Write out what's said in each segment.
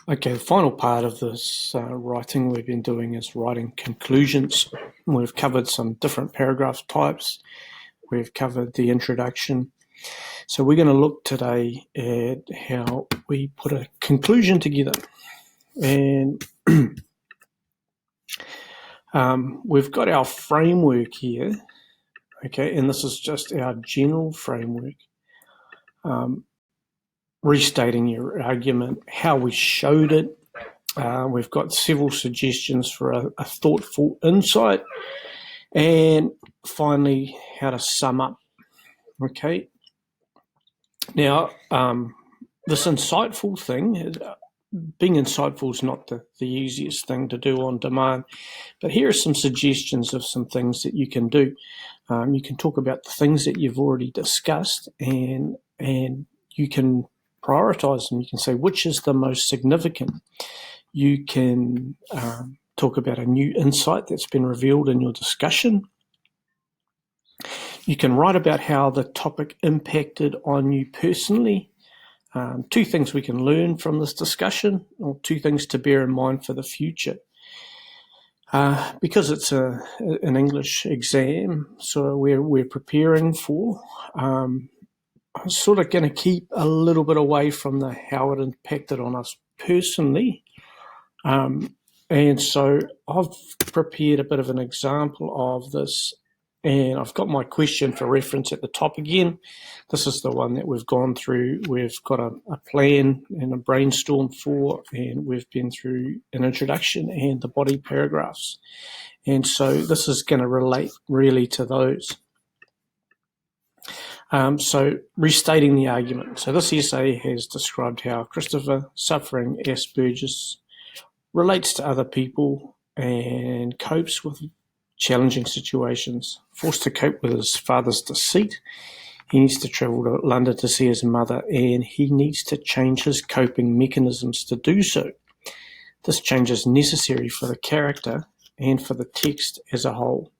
Okay, the final part of this writing we've been doing is writing conclusions. We've covered some different paragraph types. We've covered the introduction. So we're going to look today at how we put a conclusion together. And we've got our framework here, okay, and this is just our general framework. Restating your argument, how we showed it. We've got several suggestions for a thoughtful insight, and finally, how to sum up. Okay. Now, this insightful thing, being insightful is not the easiest thing to do on demand, but here are some suggestions of some things that you can do. You can talk about the things that you've already discussed, and you can prioritize them. You can say which is the most significant. You can talk about a new insight that's been revealed in your discussion. You can write about how the topic impacted on you personally. Two things we can learn from this discussion, or two things to bear in mind for the future. Because it's an English exam, so we're preparing for, I'm sort of going to keep a little bit away from the how it impacted on us personally. And so I've prepared a bit of an example of this, and I've got my question for reference at the top again. This is the one that we've gone through. We've got a plan and a brainstorm for, and we've been through an introduction and the body paragraphs. And so this is going to relate really to those. So restating the argument. So this essay has described how Christopher, suffering Asperger's, relates to other people and copes with challenging situations. Forced to cope with his father's deceit, he needs to travel to London to see his mother, and he needs to change his coping mechanisms to do so. This change is necessary for the character and for the text as a whole.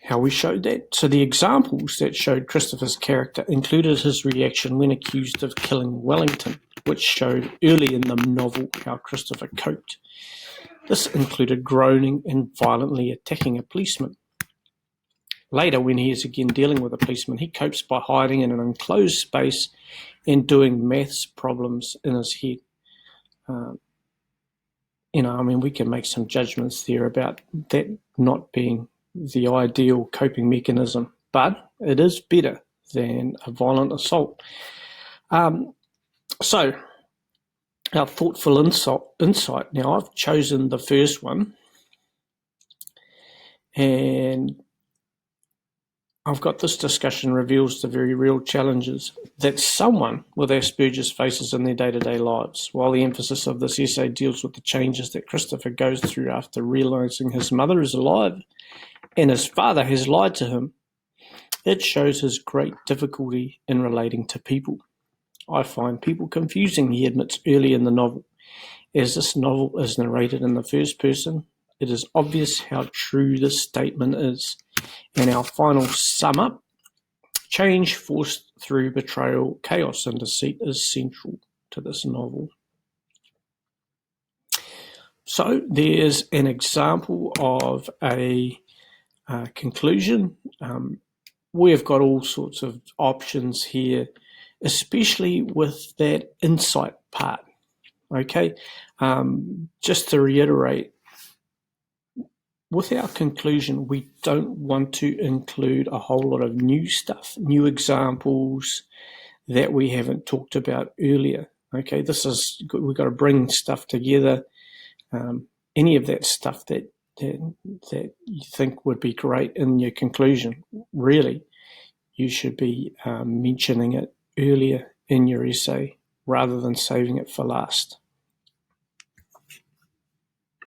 How we showed that. So the examples that showed Christopher's character included his reaction when accused of killing Wellington, which showed early in the novel how Christopher coped. This included groaning and violently attacking a policeman. Later, when he is again dealing with a policeman, he copes by hiding in an enclosed space and doing maths problems in his head. We can make some judgments there about that not being the ideal coping mechanism, but it is better than a violent assault. So our thoughtful insight. Now, I've chosen the first one, and I've got this discussion reveals the very real challenges that someone with Asperger's faces in their day-to-day lives, while the emphasis of this essay deals with the changes that Christopher goes through after realizing his mother is alive and his father has lied to him. It shows his great difficulty in relating to people. I find people confusing, he admits early in the novel. As this novel is narrated in the first person, it is obvious how true this statement is. And our final sum up, change forced through betrayal, chaos, and deceit is central to this novel. So there's an example of a conclusion. We've got all sorts of options here, especially with that insight part. Okay, just to reiterate, with our conclusion, we don't want to include a whole lot of new stuff, new examples that we haven't talked about earlier. Okay, we've got to bring stuff together. Any of that stuff that you think would be great in your conclusion, really, you should be mentioning it earlier in your essay rather than saving it for last.